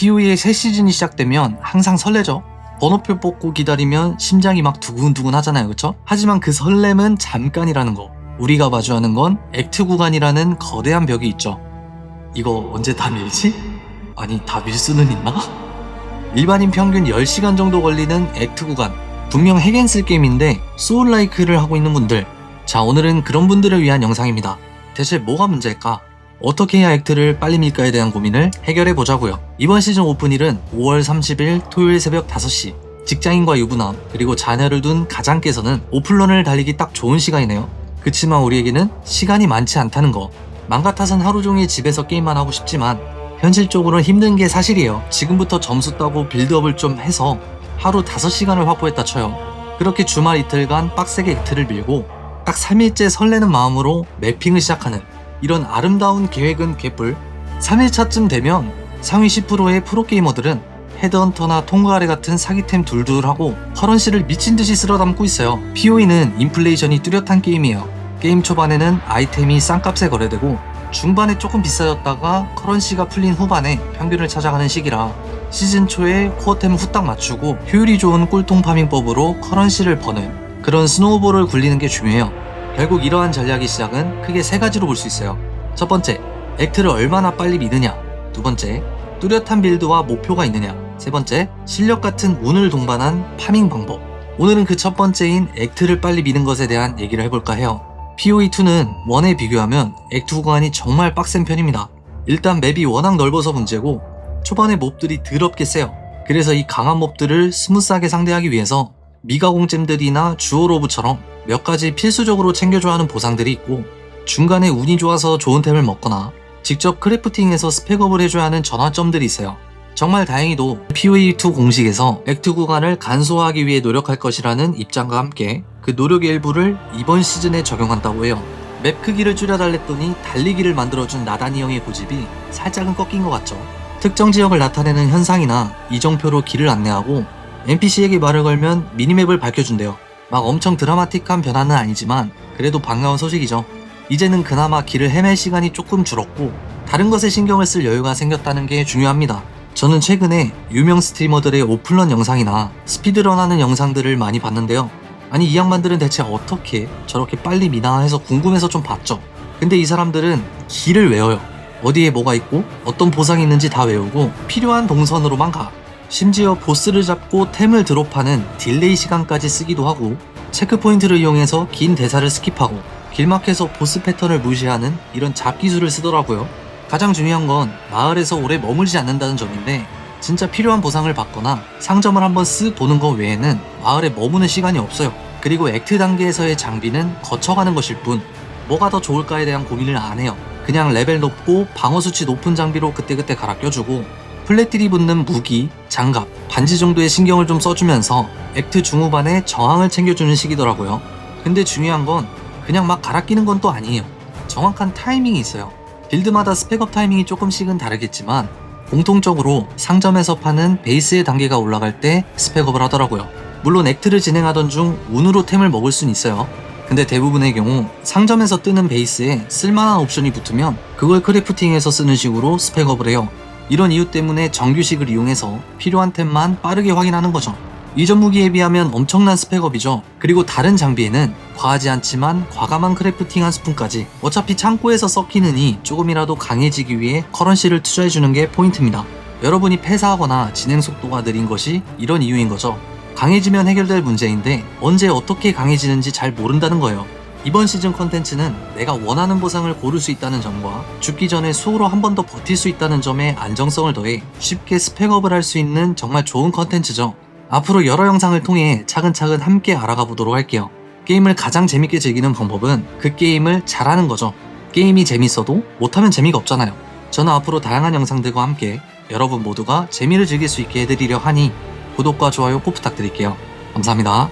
POE의 새 시즌이 시작되면 항상 설레죠. 번호표 뽑고 기다리면 심장이 막 두근두근 하잖아요, 그쵸? 하지만 그 설렘은 잠깐이라는 거. 우리가 마주하는 건 액트 구간이라는 거대한 벽이 있죠. 이거 언제 다 밀지? 아니, 다 밀 수는 있나? 일반인 평균 10시간 정도 걸리는 액트 구간. 분명 핵앤슬 게임인데 소울라이크를 하고 있는 분들. 자, 오늘은 그런 분들을 위한 영상입니다. 대체 뭐가 문제일까? 어떻게 해야 액트를 빨리 밀까에 대한 고민을 해결해 보자고요. 이번 시즌 오픈일은 5월 30일 토요일 새벽 5시. 직장인과 유부남 그리고 자녀를 둔 가장께서는 오픈런을 달리기 딱 좋은 시간이네요. 그치만 우리에게는 시간이 많지 않다는 거. 맘 같아선 하루 종일 집에서 게임만 하고 싶지만 현실적으로는 힘든 게 사실이에요. 지금부터 점수 따고 빌드업을 좀 해서 하루 5시간을 확보했다 쳐요. 그렇게 주말 이틀간 빡세게 액트를 밀고 딱 3일째 설레는 마음으로 매핑을 시작하는 이런 아름다운 계획은 개뿔. 3일차쯤 되면 상위 10%의 프로게이머들은 헤드헌터나 통과아래 같은 사기템 둘둘하고 커런시를 미친듯이 쓸어담고 있어요. POE는 인플레이션이 뚜렷한 게임이에요. 게임 초반에는 아이템이 싼값에 거래되고 중반에 조금 비싸졌다가 커런시가 풀린 후반에 평균을 찾아가는 시기라 시즌 초에 코어템 후딱 맞추고 효율이 좋은 꿀통 파밍법으로 커런시를 버는 그런 스노우볼을 굴리는 게 중요해요. 결국 이러한 전략의 시작은 크게 3가지로 볼 수 있어요. 첫 번째, 액트를 얼마나 빨리 미느냐. 두 번째, 뚜렷한 빌드와 목표가 있느냐. 세 번째, 실력 같은 운을 동반한 파밍 방법. 오늘은 그 첫 번째인 액트를 빨리 미는 것에 대한 얘기를 해볼까 해요. POE2는 1에 비교하면 액트 구간이 정말 빡센 편입니다. 일단 맵이 워낙 넓어서 문제고 초반에 몹들이 더럽게 세요. 그래서 이 강한 몹들을 스무스하게 상대하기 위해서 미가공잼들이나 주오로브처럼 몇 가지 필수적으로 챙겨줘야 하는 보상들이 있고 중간에 운이 좋아서 좋은 템을 먹거나 직접 크래프팅해서 스펙업을 해줘야 하는 전환점들이 있어요. 정말 다행히도 POE2 공식에서 액트 구간을 간소화하기 위해 노력할 것이라는 입장과 함께 그 노력의 일부를 이번 시즌에 적용한다고 해요. 맵 크기를 줄여달랬더니 달리기를 만들어준 나다니 형의 고집이 살짝은 꺾인 것 같죠. 특정 지역을 나타내는 현상이나 이정표로 길을 안내하고 NPC에게 말을 걸면 미니맵을 밝혀준대요. 막 엄청 드라마틱한 변화는 아니지만 그래도 반가운 소식이죠. 이제는 그나마 길을 헤맬 시간이 조금 줄었고 다른 것에 신경을 쓸 여유가 생겼다는 게 중요합니다. 저는 최근에 유명 스트리머들의 오픈런 영상이나 스피드런하는 영상들을 많이 봤는데요. 아니, 이 양반들은 대체 어떻게 저렇게 빨리 미나 해서 궁금해서 좀 봤죠. 근데 이 사람들은 길을 외워요. 어디에 뭐가 있고 어떤 보상이 있는지 다 외우고 필요한 동선으로만 가. 심지어 보스를 잡고 템을 드롭하는 딜레이 시간까지 쓰기도 하고 체크포인트를 이용해서 긴 대사를 스킵하고 길막해서 보스 패턴을 무시하는 이런 잡기술을 쓰더라고요. 가장 중요한 건 마을에서 오래 머물지 않는다는 점인데 진짜 필요한 보상을 받거나 상점을 한번 쓱 보는 것 외에는 마을에 머무는 시간이 없어요. 그리고 액트 단계에서의 장비는 거쳐가는 것일 뿐 뭐가 더 좋을까에 대한 고민을 안 해요. 그냥 레벨 높고 방어 수치 높은 장비로 그때그때 갈아 껴주고 플랫딜이 붙는 무기, 장갑, 반지 정도의 신경을 좀 써주면서 액트 중후반에 저항을 챙겨주는 식이더라고요. 근데 중요한 건 그냥 막 갈아 끼는 건 또 아니에요. 정확한 타이밍이 있어요. 빌드마다 스펙업 타이밍이 조금씩은 다르겠지만 공통적으로 상점에서 파는 베이스의 단계가 올라갈 때 스펙업을 하더라고요. 물론 액트를 진행하던 중 운으로 템을 먹을 순 있어요. 근데 대부분의 경우 상점에서 뜨는 베이스에 쓸만한 옵션이 붙으면 그걸 크래프팅해서 쓰는 식으로 스펙업을 해요. 이런 이유 때문에 정규식을 이용해서 필요한 템만 빠르게 확인하는 거죠. 이전 무기에 비하면 엄청난 스펙업이죠. 그리고 다른 장비에는 과하지 않지만 과감한 크래프팅 한 스푼까지 어차피 창고에서 썩히느니 조금이라도 강해지기 위해 커런시를 투자해주는 게 포인트입니다. 여러분이 패사하거나 진행 속도가 느린 것이 이런 이유인 거죠. 강해지면 해결될 문제인데 언제 어떻게 강해지는지 잘 모른다는 거예요. 이번 시즌 컨텐츠는 내가 원하는 보상을 고를 수 있다는 점과 죽기 전에 수호로 한 번 더 버틸 수 있다는 점에 안정성을 더해 쉽게 스펙업을 할 수 있는 정말 좋은 컨텐츠죠. 앞으로 여러 영상을 통해 차근차근 함께 알아가 보도록 할게요. 게임을 가장 재밌게 즐기는 방법은 그 게임을 잘하는 거죠. 게임이 재밌어도 못하면 재미가 없잖아요. 저는 앞으로 다양한 영상들과 함께 여러분 모두가 재미를 즐길 수 있게 해드리려 하니 구독과 좋아요 꼭 부탁드릴게요. 감사합니다.